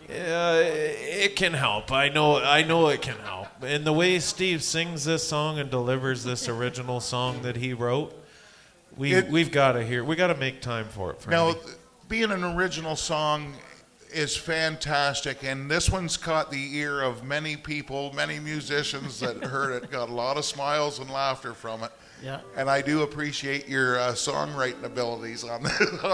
Speaker 2: It can help. I know it can help. And the way Steve sings this song and delivers this original song that he wrote, we've got to hear. We got to make time for it.
Speaker 1: Now, being an original song is fantastic, and this one's caught the ear of many people, many musicians that heard it, got a lot of smiles and laughter from it.
Speaker 3: Yeah.
Speaker 1: And I do appreciate your songwriting abilities on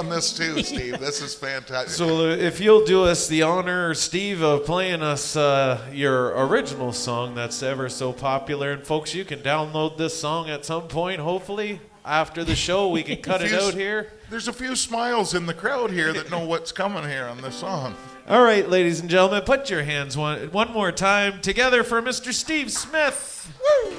Speaker 1: this too, Steve. This is fantastic.
Speaker 2: So if you'll do us the honor, Steve, of playing us your original song that's ever so popular, and folks, you can download this song at some point, hopefully. After the show, we can cut it out here.
Speaker 1: There's a few smiles in the crowd here that know what's coming here on this song.
Speaker 2: All right, ladies and gentlemen, put your hands one more time together for Mr. Steve Smith.
Speaker 3: Woo!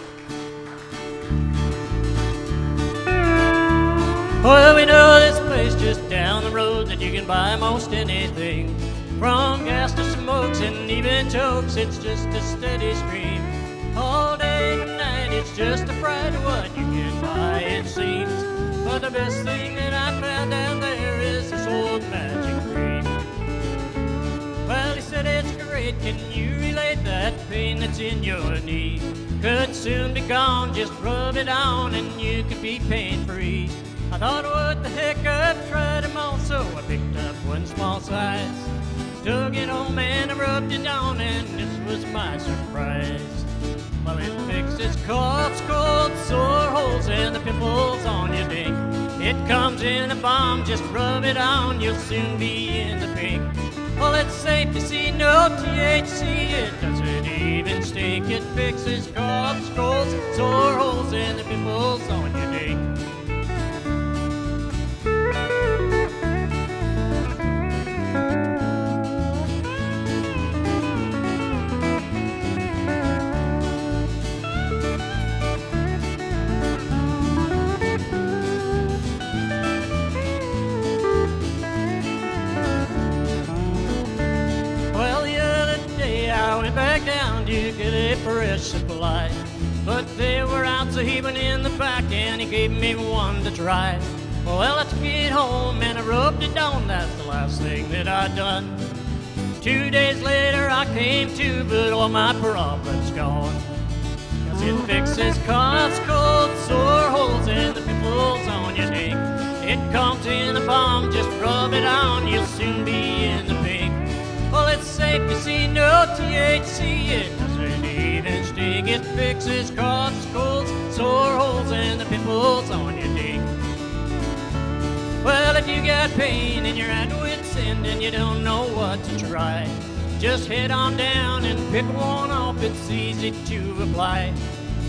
Speaker 3: Well, we know this place just down the road that you can buy most anything. From gas to smokes and even jokes, it's just a steady stream. All day and night, it's just a fright of what you can buy, it seems. But the best thing that I found down there is this old magic cream. Well, he said it's great, can you relate that pain that's in your knee? Could soon be gone, just rub it on and you could be pain-free. I thought, what the heck, I've tried them all, so I picked up one small size. Took it home and I rubbed it on, and this was my surprise. Well, it fixes coughs, colds, sore holes, and the pimples on your dick. It comes in a bomb, just rub it on, you'll soon be in the pink. Well, it's safe to see no THC, it doesn't even stink. It fixes coughs, colds, sore holes, and the pimples on your dick. Back down to get a fresh supply, but they were out, so he went in the back and he gave me one to try. Well, I took it home and I rubbed it on, that's the last thing that I done. 2 days later I came to, but all my problems gone. 'Cause it fixes coughs, colds, sore holes, and the pimples on your neck. It comes in a bomb, just rub it on, you'll soon be in the pink. Well, it's safe to see no THC, it doesn't even sting. It fixes coughs, colds, sore holes, and the pimples on your dick. Well, if you got pain and you're at wit's end and you don't know what to try, just head on down and pick one off, it's easy to apply.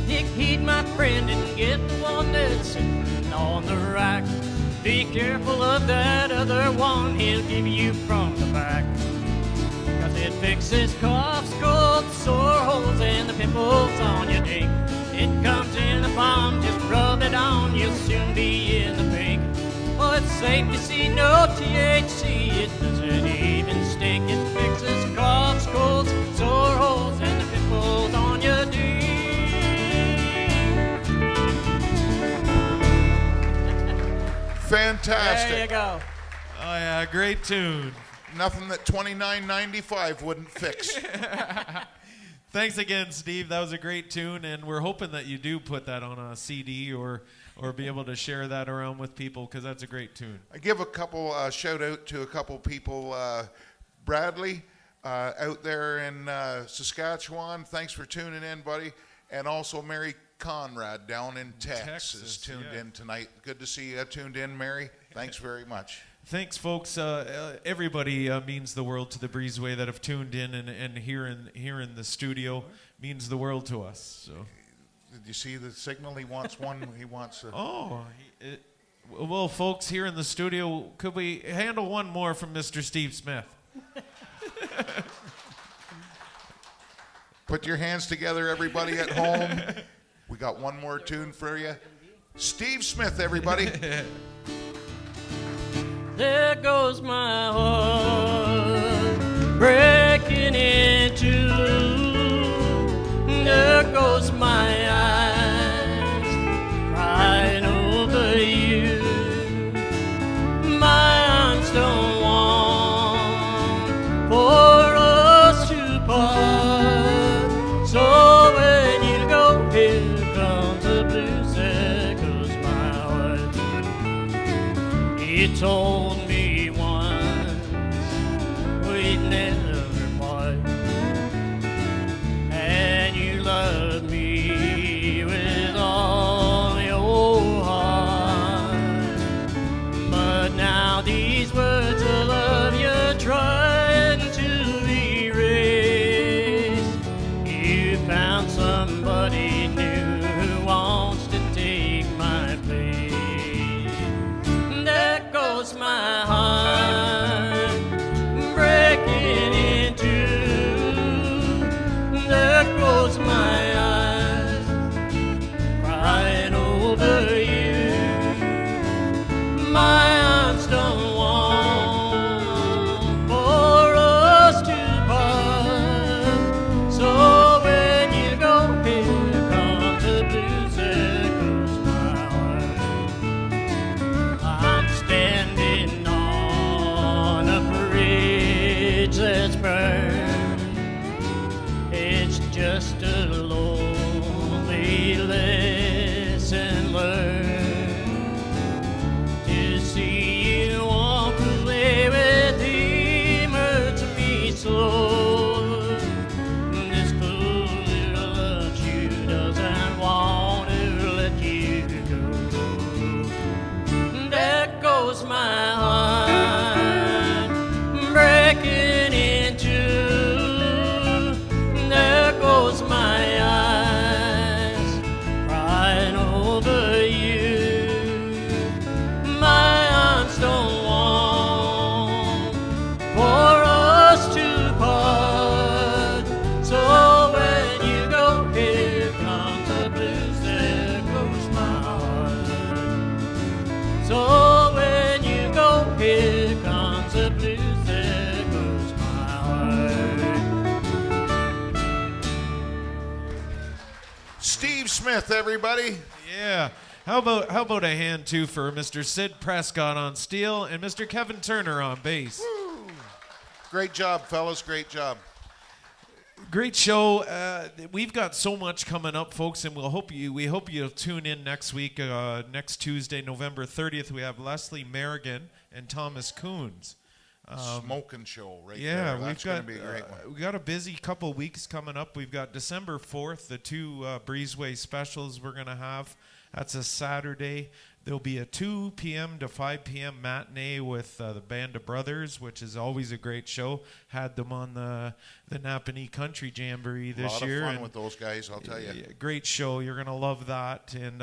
Speaker 3: Take heed, my friend, and get the one that's sitting on the rack. Be careful of that other one he'll give you from the back. It fixes coughs, colds, sore holes, and the pimples on your dick. It comes in a bomb, just rub it on, you'll soon be in the pink. Well, it's safe to see no THC, it doesn't even stink. It fixes coughs, colds, sore holes, and the pimples on your dick.
Speaker 1: Fantastic.
Speaker 3: There you go.
Speaker 2: Oh yeah, great tune.
Speaker 1: Nothing that $29.95 wouldn't fix.
Speaker 2: Thanks again, Steve. That was a great tune, and we're hoping that you do put that on a CD or be able to share that around with people, because that's a great tune.
Speaker 1: I give a couple shout out to a couple people. Bradley out there in Saskatchewan, thanks for tuning in, buddy. And also Mary Conrad down in Texas tuned in tonight. Good to see you tuned in, Mary. Thanks very much.
Speaker 2: Thanks, folks. Everybody means the world to the Breezeway that have tuned in, and here in the studio means the world to us. So,
Speaker 1: did you see the signal? He wants one. He wants.
Speaker 2: Well, folks, here in the studio, could we handle one more from Mr. Steve Smith?
Speaker 1: Put your hands together, everybody at home. We got one more tune for you. Steve Smith, everybody.
Speaker 3: There goes my heart breaking in two. There goes my eyes crying over you. My arms don't want for us to part. So when you go, here comes the blues. There goes my heart. He told me once we'd never part, and you loved me with all your heart. But now these words of love you're trying to erase. You found somebody new who wants to take my place. There goes my heart breaking in two. There goes my eyes crying over you. My arms don't want for us to part. So when you go, here comes the blues. There goes my heart. I'm standing on a bridge that's burned. It's just a lonely lesson learned to see you walk away with him hurts me so. This fool who loves you doesn't want to let you go. There goes my heart breaking in two. There goes my eyes crying over you. My arms don't want for us to part. So when you go, here comes the blues. There goes my heart. So when you go, here comes the blues. There goes my heart.
Speaker 1: Steve Smith, everybody.
Speaker 2: Yeah. How about a hand too for Mr. Sid Prescott on steel and Mr. Kevin Turner on bass.
Speaker 1: Great job, fellas. Great job.
Speaker 2: Great show. We've got so much coming up, folks, and we hope you'll tune in next week. Next Tuesday, November 30th, we have Leslie Merrigan and Thomas Coons.
Speaker 1: Smoking show right
Speaker 2: Yeah,
Speaker 1: there. That's going to be a great one.
Speaker 2: we got a busy couple weeks coming up. We've got December 4th, the two Breezeway specials we're going to have. That's a Saturday. There'll be a 2 p.m. to 5 p.m. matinee with the Band of Brothers, which is always a great show. Had them on the Napanee Country Jamboree this
Speaker 1: A lot
Speaker 2: year.
Speaker 1: of fun
Speaker 2: and
Speaker 1: with those guys, I'll tell you.
Speaker 2: great show. You're going to love that. And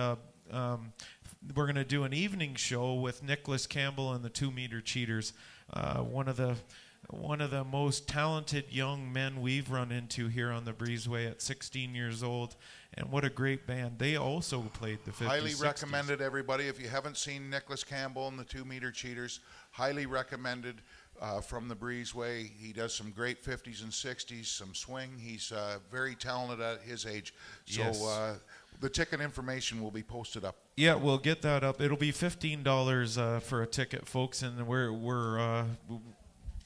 Speaker 2: we're going to do an evening show with Nicholas Campbell and the 2 Meter Cheaters. One of the most talented young men we've run into here on the Breezeway at 16 years old. And what a great band. They also played the 50s,
Speaker 1: Highly
Speaker 2: 60s.
Speaker 1: recommended, everybody. If you haven't seen Nicholas Campbell and the 2 Meter Cheaters, highly recommended from the Breezeway. He does some great 50s and 60s, some swing. He's very talented at his age. So
Speaker 2: Yes.
Speaker 1: the ticket information will be posted up.
Speaker 2: Yeah, we'll get that up. It'll be $15 for a ticket, folks, and we're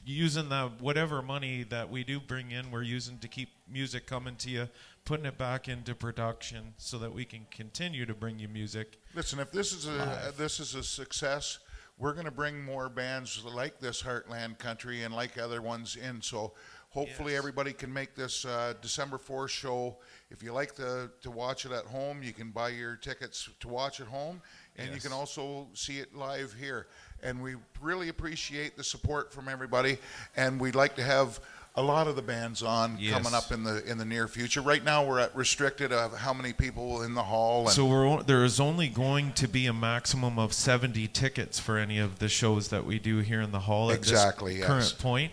Speaker 2: using whatever money that we do bring in, we're using to keep music coming to you, putting it back into production so that we can continue to bring you music.
Speaker 1: Listen, if this is a success, we're going to bring more bands like this Heartland Country and like other ones in. So hopefully
Speaker 2: Yes.
Speaker 1: everybody can make this December 4th show. If you like to watch it at home, you can buy your tickets to watch at home, and you
Speaker 2: Yes.
Speaker 1: can also see it live here. And we really appreciate the support from everybody, and we'd like to have a lot of the bands on
Speaker 2: Yes.
Speaker 1: coming up in the near future. Right now, we're at restricted of how many people in the hall. And
Speaker 2: So there is only going to be a maximum of 70 tickets for any of the shows that we do here in the hall at
Speaker 1: Exactly,
Speaker 2: this
Speaker 1: yes.
Speaker 2: current point.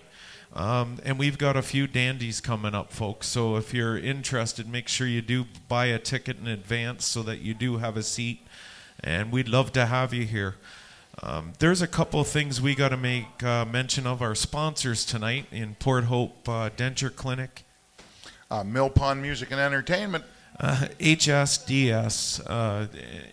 Speaker 2: And we've got a few dandies coming up, folks. So if you're interested, make sure you do buy a ticket in advance so that you do have a seat. And we'd love to have you here. There's a couple of things we got to make mention of. Our sponsors tonight in Port Hope Denture Clinic.
Speaker 1: Mill Pond Music and Entertainment.
Speaker 2: HSDS,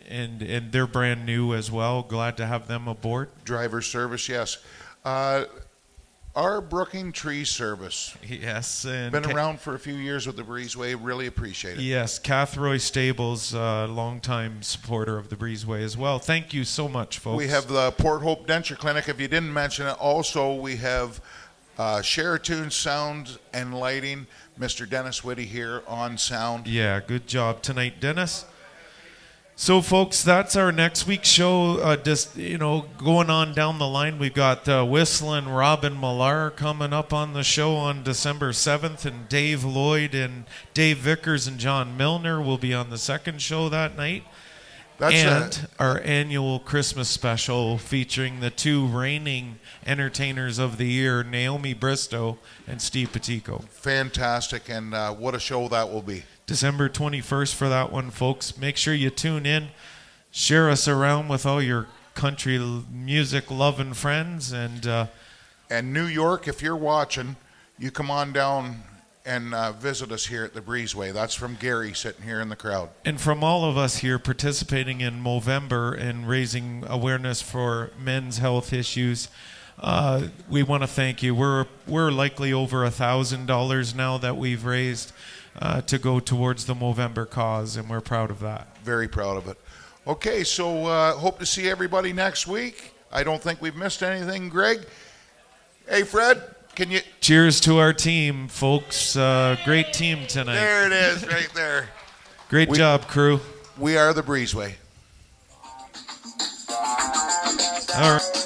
Speaker 2: and they're brand new as well. Glad to have them aboard.
Speaker 1: Driver service, yes. Our Brooking Tree Service.
Speaker 2: Yes. And
Speaker 1: Been around for a few years with the Breezeway. Really appreciate it.
Speaker 2: Yes, Cathroy Stables, longtime supporter of the Breezeway as well. Thank you so much, folks.
Speaker 1: We have the Port Hope Denture Clinic. If you didn't mention it, also we have Sheraton Sound and Lighting. Mr. Dennis Whitty here on sound.
Speaker 2: Yeah, good job tonight, Dennis. So, folks, that's our next week's show. Just, going on down the line, we've got Whistling Robin Millar coming up on the show on December 7th, and Dave Lloyd and Dave Vickers and John Milner will be on the second show that night. Our annual Christmas special featuring the two reigning entertainers of the year, Naomi Bristow and Steve Petico.
Speaker 1: Fantastic, and what a show that will be.
Speaker 2: December 21st for that one, folks. Make sure you tune in. Share us around with all your country music loving friends. And
Speaker 1: New York, if you're watching, you come on down and visit us here at the Breezeway. That's from Gary sitting here in the crowd.
Speaker 2: And from all of us here participating in Movember and raising awareness for men's health issues, we want to thank you. We're likely over $1,000 now that we've raised to go towards the Movember cause, and we're proud of that.
Speaker 1: Very proud of it. Okay, so hope to see everybody next week. I don't think we've missed anything, Greg. Hey, Fred, can you...
Speaker 2: Cheers to our team, folks. Great team tonight.
Speaker 1: There it is, right there.
Speaker 2: Great job, crew.
Speaker 1: We are the Breezeway.
Speaker 2: All right.